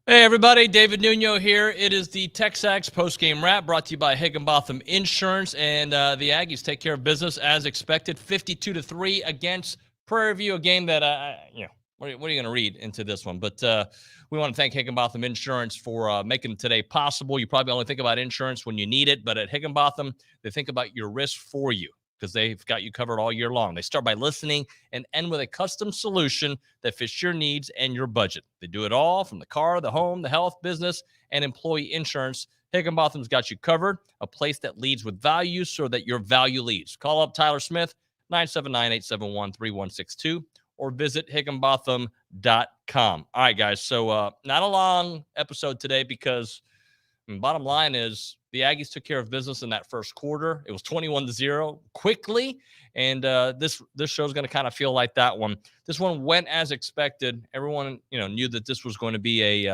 Hey everybody, David Nuño here. It is the TexAgs postgame wrap brought to you by Higginbotham Insurance, and the Aggies take care of business as expected, 52-3 against Prairie View, a game that what are you going to read into this one? But we want to thank Higginbotham Insurance for making today possible. You probably only think about insurance when you need it, but at Higginbotham, they think about your risk for you, because they've got you covered all year long. They start by listening and end with a custom solution that fits your needs and your budget. They do it all from the car, the home, the health, business, and employee insurance. Higginbotham's got you covered, a place that leads with values so that your value leads. Call up Tyler Smith, 979-871-3162, or visit higginbotham.com. All right, guys, so not a long episode today because bottom line is the Aggies took care of business in that first quarter. It was 21-0 quickly, and this show is going to kind of feel like that one. This one went as expected. Everyone knew that this was going to be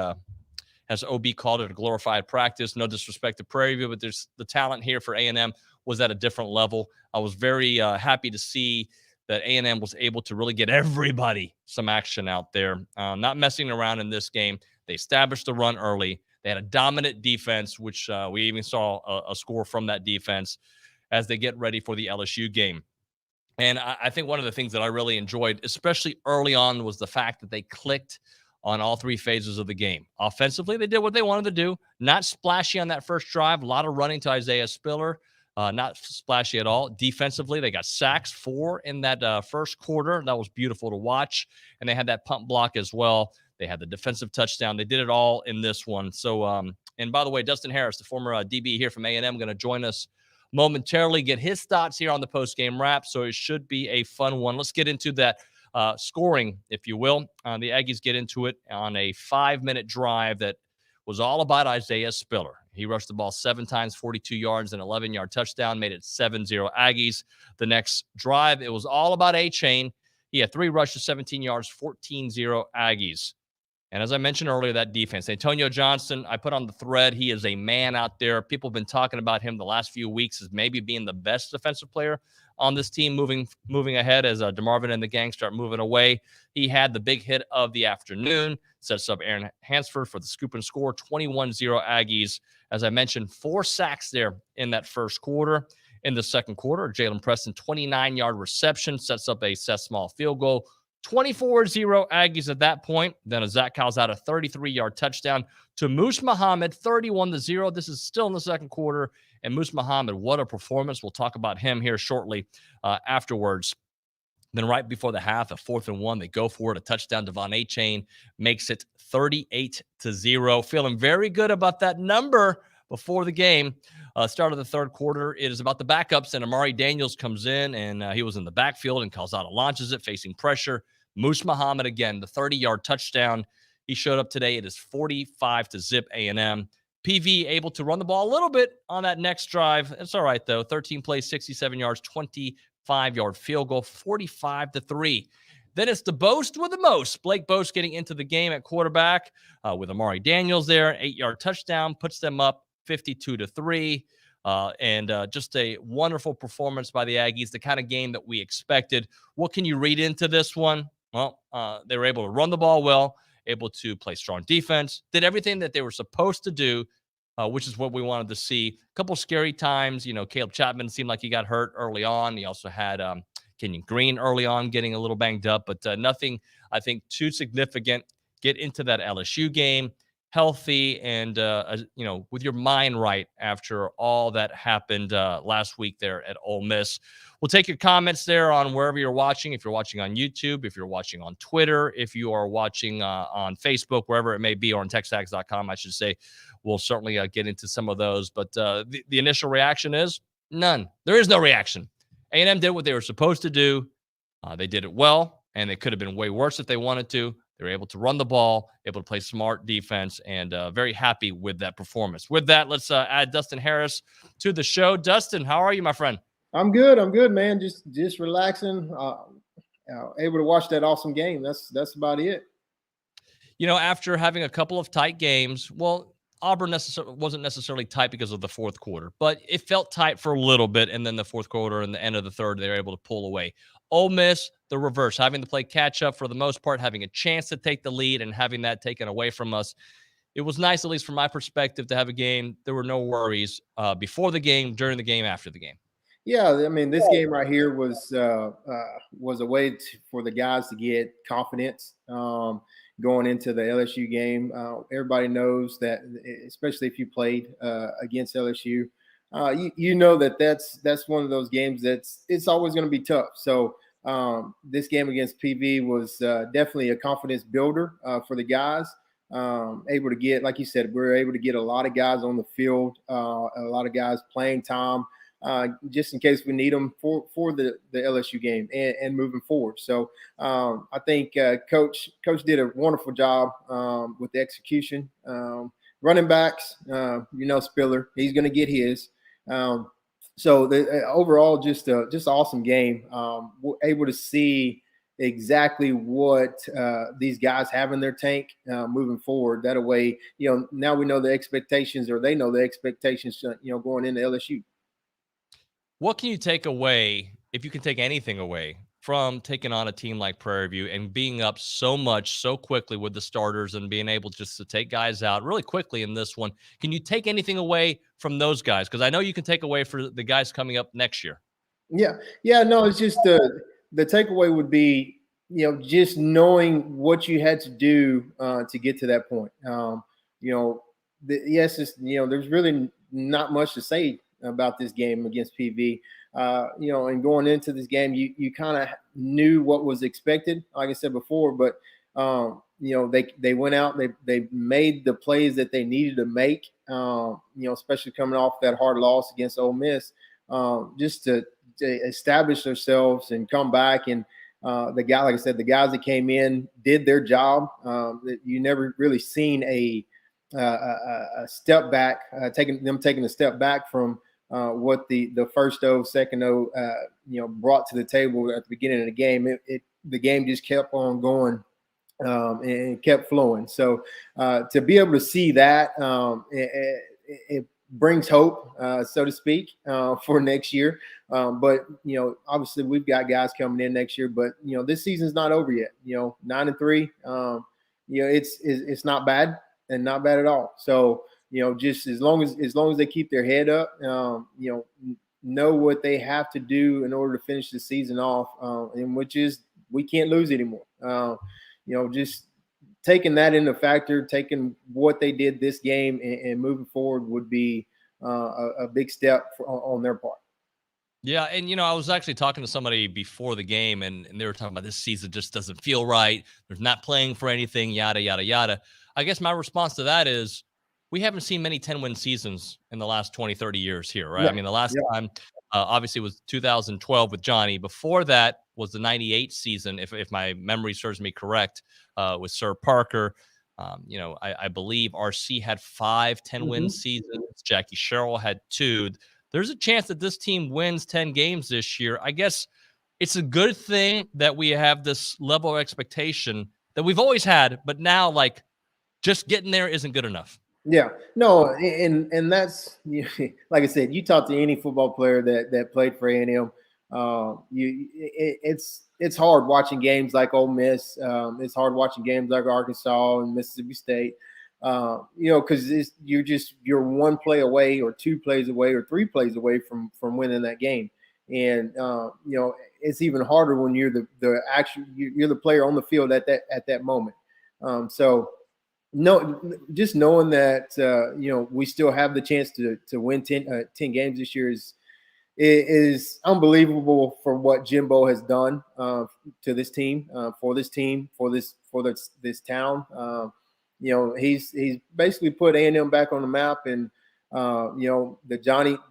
as OB called it, a glorified practice. No disrespect to Prairie View, but there's the talent here for A&M was at a different level. I was very happy to see that A&M was able to really get everybody some action out there, not messing around in this game. They established the run early. They had a dominant defense, which we even saw a score from that defense as they get ready for the LSU game. And I think one of the things that I really enjoyed, especially early on, was the fact that they clicked on all three phases of the game. Offensively, they did what they wanted to do. Not splashy on that first drive. A lot of running to Isaiah Spiller. Not splashy at all. Defensively, they got sacks, 4 in that first quarter. That was beautiful to watch. And they had that punt block as well. They had the defensive touchdown. They did it all in this one. So, and by the way, Dustin Harris, the former DB here from A&M, going to join us momentarily, get his thoughts here on the post-game wrap. So it should be a fun one. Let's get into that scoring, if you will. The Aggies get into it on a 5-minute drive that was all about Isaiah Spiller. He rushed the ball 7 times, 42 yards, an 11-yard touchdown, made it 7-0 Aggies. The next drive, it was all about A-Chain. He had 3 rushes, 17 yards, 14-0 Aggies. And as I mentioned earlier, that defense, Antonio Johnson, I put on the thread. He is a man out there. People have been talking about him the last few weeks as maybe being the best defensive player on this team moving ahead as DeMarvin and the gang start moving away. He had the big hit of the afternoon, sets up Aaron Hansford for the scoop and score, 21-0 Aggies. As I mentioned, 4 sacks there in that first quarter. In the second quarter, Jalen Preston, 29-yard reception, sets up a Seth Small field goal. 24-0 Aggies at that point. Then a Zach Calzada 33-yard touchdown to Moose Muhammad, 31-0. This is still in the second quarter. And Moose Muhammad, what a performance. We'll talk about him here shortly afterwards. Then right before the half, a 4th and 1, they go for it. A touchdown. Devon A-Chain makes it 38-0. Feeling very good about that number before the game. Start of the third quarter, it is about the backups, and Amari Daniels comes in, and he was in the backfield, and Calzada launches it, facing pressure. Moose Muhammad again, the 30-yard touchdown. He showed up today. It is 45-0 A&M. PV able to run the ball a little bit on that next drive. It's all right, though. 13 plays, 67 yards, 25-yard field goal, 45-3. Then it's the Boast with the most. Blake Boast getting into the game at quarterback with Amari Daniels there. 8-yard touchdown, puts them up 52-3. And just a wonderful performance by the Aggies, the kind of game that we expected. What can you read into this one? Well, they were able to run the ball well, able to play strong defense, did everything that they were supposed to do, which is what we wanted to see. A couple scary times. Caleb Chapman seemed like he got hurt early on. He also had Kenyon Green early on getting a little banged up, but nothing, I think, too significant. Get into that LSU game healthy and, with your mind right after all that happened last week there at Ole Miss. We'll take your comments there on wherever you're watching. If you're watching on YouTube, if you're watching on Twitter, if you are watching on Facebook, wherever it may be, or on TexAgs.com, I should say, we'll certainly get into some of those. But the initial reaction is none. There is no reaction. A&M did what they were supposed to do. They did it well, and it could have been way worse if they wanted to. They were able to run the ball, able to play smart defense, and very happy with that performance. With that, let's add Dustin Harris to the show. Dustin, how are you, my friend? I'm good, man. Just relaxing. Able to watch that awesome game. That's about it. After having a couple of tight games, well, Auburn wasn't necessarily tight because of the fourth quarter, but it felt tight for a little bit, and then the fourth quarter and the end of the third, they were able to pull away. Ole Miss, the reverse, having to play catch-up for the most part, having a chance to take the lead and having that taken away from us. it was nice, at least from my perspective, to have a game. There were no worries before the game, during the game, after the game. Yeah, I mean, this game right here was a way for the guys to get confidence going into the LSU game. Everybody knows that, especially if you played against LSU, you know that's one of those games it's always going to be tough. So this game against PV was definitely a confidence builder for the guys. Able to get, like you said, we were able to get a lot of guys on the field, a lot of guys playing time. Just in case we need them for the LSU game and moving forward. So I think Coach did a wonderful job with the execution. Running backs, Spiller, he's going to get his. So overall, just awesome game. We're able to see exactly what these guys have in their tank moving forward. That way, now we know the expectations, or they know the expectations, going into LSU. What can you take away, if you can take anything away, from taking on a team like Prairie View and being up so much so quickly with the starters and being able just to take guys out really quickly in this one? Can you take anything away from those guys? Because I know you can take away for the guys coming up next year. Yeah. No, it's just the takeaway would be, just knowing what you had to do to get to that point. Yes, there's really not much to say about this game against PV. And going into this game, you kind of knew what was expected, like I said before, but they went out, they made the plays that they needed to make, especially coming off that hard loss against Ole Miss, just to establish themselves and come back. And like I said, the guys that came in did their job. You never really seen a step back, taking a step back from what the first O, second O, brought to the table at the beginning of the game. The game just kept on going and kept flowing. So to be able to see that, it brings hope, so to speak, for next year. But obviously we've got guys coming in next year. But this season's not over yet. 9-3. It's not bad, and not bad at all. So just as long as they keep their head up, know what they have to do in order to finish the season off, and which is we can't lose anymore. Just taking that into factor, taking what they did this game and moving forward would be a big step on their part. Yeah, and I was actually talking to somebody before the game, and they were talking about this season just doesn't feel right. They're not playing for anything, yada, yada, yada. I guess my response to that is we haven't seen many 10-win seasons in the last 20, 30 years here, right? Yeah. I mean, the last time, obviously, was 2012 with Johnny. Before that was the 98 season, if my memory serves me correct, with Sir Parker. I believe RC had 5 10-win seasons. Jackie Sherrill had 2. There's a chance that this team wins 10 games this year. I guess it's a good thing that we have this level of expectation that we've always had, but now, like, just getting there isn't good enough. Yeah, no, and that's like I said, you talk to any football player that played for A&M, it's hard watching games like Ole Miss. It's hard watching games like Arkansas and Mississippi State. Because you're one play away, or 2 plays away, or 3 plays away from winning that game. And it's even harder when you're you're the player on the field at that moment. Just knowing that we still have the chance to win 10 games this year is unbelievable for what Jimbo has done to this team, for this town. He's basically put A&M back on the map, and the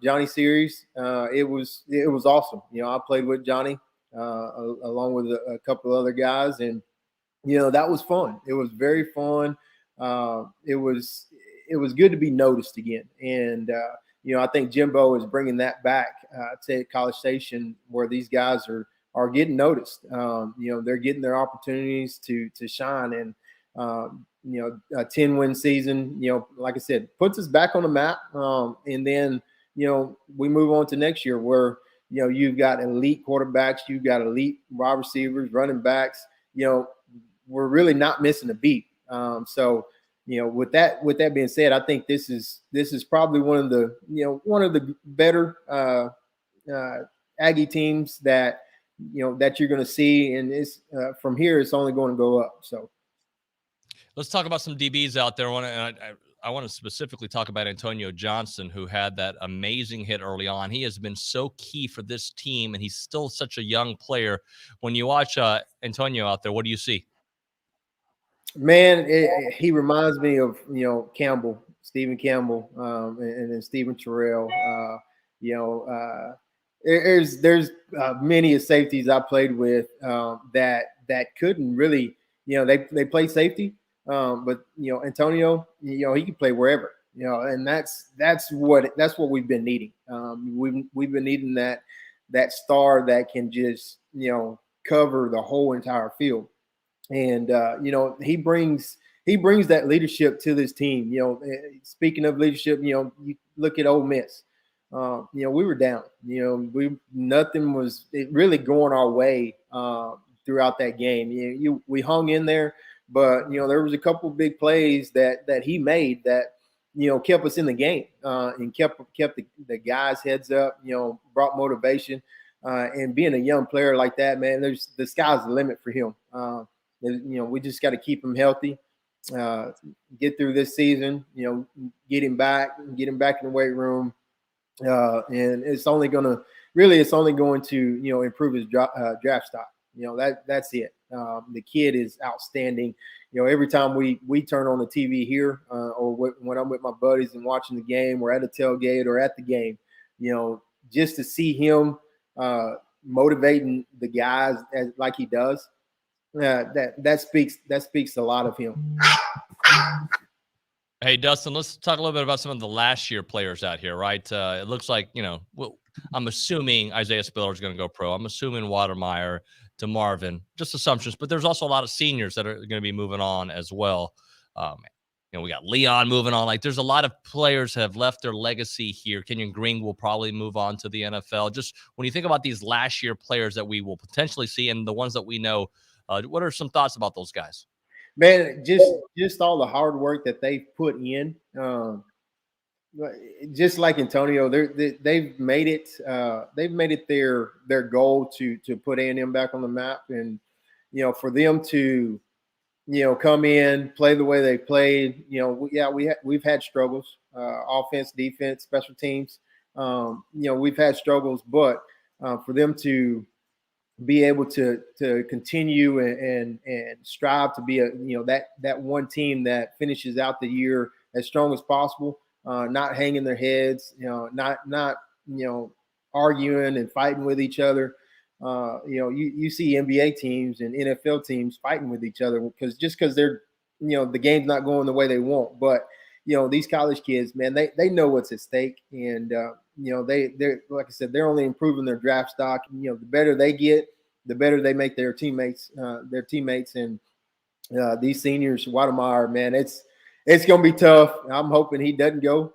Johnny series, it was awesome. I played with Johnny along with a couple of other guys, and that was fun. It was very fun. It was good to be noticed again, and I think Jimbo is bringing that back to College Station, where these guys are getting noticed. They're getting their opportunities to shine, and a 10-win season, like I said, puts us back on the map. And then, we move on to next year where, you've got elite quarterbacks, you've got elite wide receivers, running backs. We're really not missing a beat. So, with that being said, I think this is probably one of the better Aggie teams that that you're going to see, and it's from here it's only going to go up. So let's talk about some DBs out there. I want to specifically talk about Antonio Johnson, who had that amazing hit early on. He has been so key for this team, and he's still such a young player. When you watch Antonio out there, what do you see? Man, he reminds me of Campbell, Stephen Campbell, and then Stephen Terrell. There's many of safeties I played with that couldn't really, they play safety, but Antonio, he can play wherever, and that's what we've been needing. We've been needing that star that can just cover the whole entire field. And he brings that leadership to this team. Speaking of leadership, you look at Ole Miss. We were down. Nothing was really going our way throughout that game. We hung in there, but there was a couple of big plays that he made that kept us in the game and kept the guys' heads up. Brought motivation. And being a young player like that, man, the sky's the limit for him. We just got to keep him healthy, get through this season, get him back in the weight room. And it's only going to improve his draft stock. That's it. The kid is outstanding. Every time we turn on the TV here or when I'm with my buddies and watching the game or at a tailgate or at the game, just to see him motivating the guys like he does. That speaks a lot of him. Hey, Dustin, let's talk a little bit about some of the last year players out here, right? It looks like, I'm assuming Isaiah Spiller is going to go pro. I'm assuming Watermeyer, DeMarvin, just assumptions, but there's also a lot of seniors that are going to be moving on as well. We got Leon moving on. Like, there's a lot of players have left their legacy here. Kenyon Green will probably move on to the NFL. Just when you think about these last year players that we will potentially see and the ones that we know, what are some thoughts about those guys? Man, just all the hard work that they've put in. Just like Antonio, they've made it. They've made it their goal to put A&M back on the map, and for them to come in, play the way they played. We've had struggles, offense, defense, special teams. We've had struggles, but for them to be able to continue and strive to be that one team that finishes out the year as strong as possible, not hanging their heads, not arguing and fighting with each other. You see NBA teams and NFL teams fighting with each other because they're the game's not going the way they want. But these college kids, man, they know what's at stake, and they're like I said, they're only improving their draft stock. The better they get, the better they make their teammates. And these seniors, Watermeyer, man, it's going to be tough. I'm hoping he doesn't go,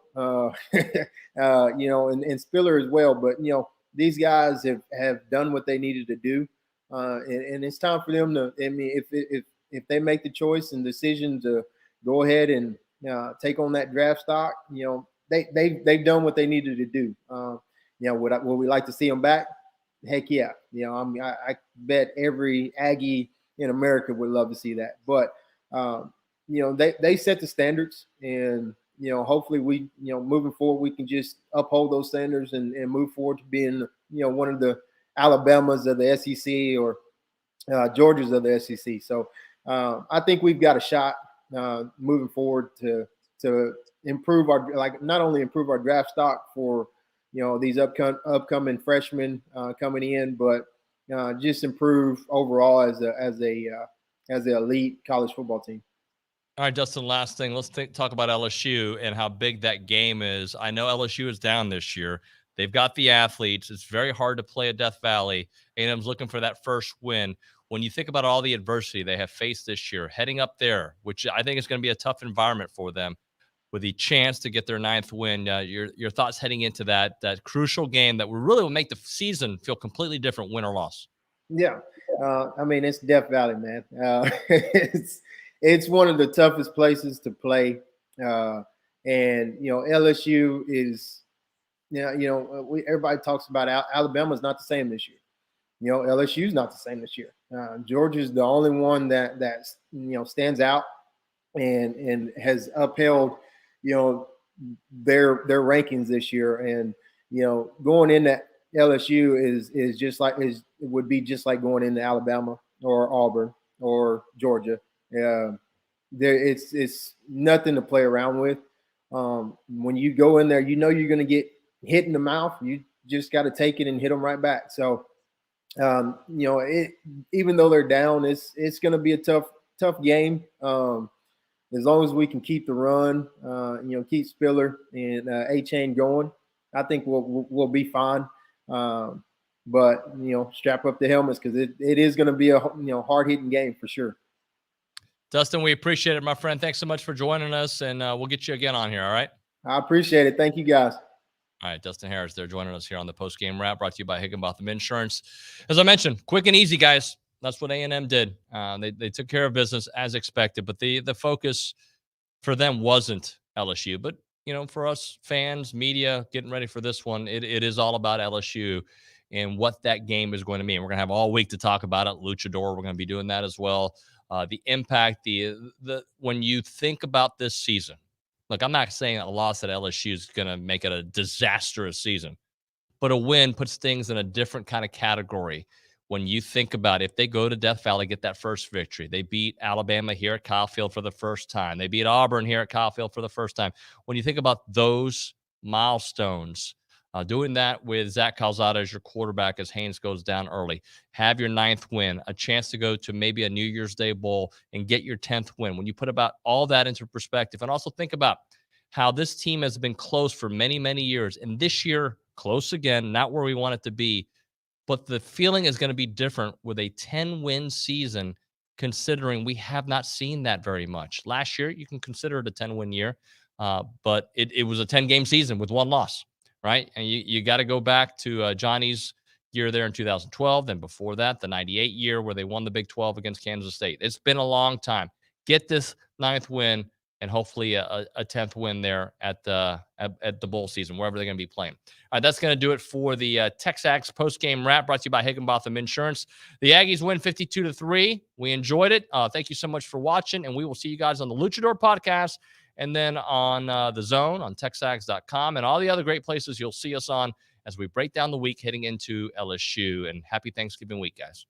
and Spiller as well. But these guys have done what they needed to do, and it's time for them to. I mean, if they make the choice and decision to go ahead and take on that draft stock, they've done what they needed to do. Would we like to see them back? Heck yeah. I bet every Aggie in America would love to see that. But they set the standards, and hopefully we moving forward we can just uphold those standards and move forward to being one of the Alabamas of the SEC or Georgias of the SEC. So I think we've got a shot moving forward to improve not only improve our draft stock for these upcoming freshmen coming in, but just improve overall as an elite college football team. All right, Dustin, last thing. Let's talk about LSU and how big that game is. I know LSU is down this year. They've got the athletes. It's very hard to play at Death Valley. A&M's looking for that first win. When you think about all the adversity they have faced this year, heading up there, which I think is going to be a tough environment for them, with the chance to get their 9th win, your thoughts heading into that crucial game that will make the season feel completely different, win or loss. Yeah, I mean, it's Death Valley, man. it's one of the toughest places to play. And LSU is, everybody talks about Alabama's not the same this year. LSU's not the same this year. Georgia's the only one that stands out and has upheld their rankings this year. And going into LSU is just like would be just like going into Alabama or Auburn or Georgia. It's nothing to play around with. When you go in there, you're going to get hit in the mouth. You just got to take it and hit them right back. So, even though they're down, it's going to be a tough game. As long as we can keep the run, keep Spiller and A-Chain going, I think we'll be fine. But strap up the helmets because it is going to be a hard hitting game for sure. Dustin, we appreciate it, my friend. Thanks so much for joining us, and we'll get you again on here. All right. I appreciate it. Thank you, guys. All right, Dustin Harris there joining us here on the post-game wrap, brought to you by Higginbotham Insurance. As I mentioned, quick and easy, guys. That's what A&M did. They took care of business as expected, but the focus for them wasn't LSU. But, for us fans, media, getting ready for this one, it is all about LSU and what that game is going to mean. We're going to have all week to talk about it. Luchador, we're going to be doing that as well. The impact, the when you think about this season, look, I'm not saying a loss at LSU is going to make it a disastrous season, but a win puts things in a different kind of category. When you think about if they go to Death Valley, get that first victory, they beat Alabama here at Kyle Field for the first time. They beat Auburn here at Kyle Field for the first time. When you think about those milestones, doing that with Zach Calzada as your quarterback as Haynes goes down early, have your 9th win, a chance to go to maybe a New Year's Day bowl and get your 10th win. When you put about all that into perspective and also think about how this team has been close for many, many years, and this year, close again, not where we want it to be, but the feeling is going to be different with a 10-win season, considering we have not seen that very much. Last year, you can consider it a 10-win year, but it was a 10-game season with 1 loss, right? And you got to go back to Johnny's year there in 2012. Then before that, the 98 year where they won the Big 12 against Kansas State. It's been a long time. Get this 9th win and hopefully a 10th win there at the bowl season, wherever they're going to be playing. All right, that's going to do it for the TexAgs post-game wrap, brought to you by Higginbotham Insurance. The Aggies win 52-3. We enjoyed it. Thank you so much for watching, and we will see you guys on the Luchador podcast and then on The Zone, on TexAgs.com, and all the other great places you'll see us on as we break down the week heading into LSU. And happy Thanksgiving week, guys.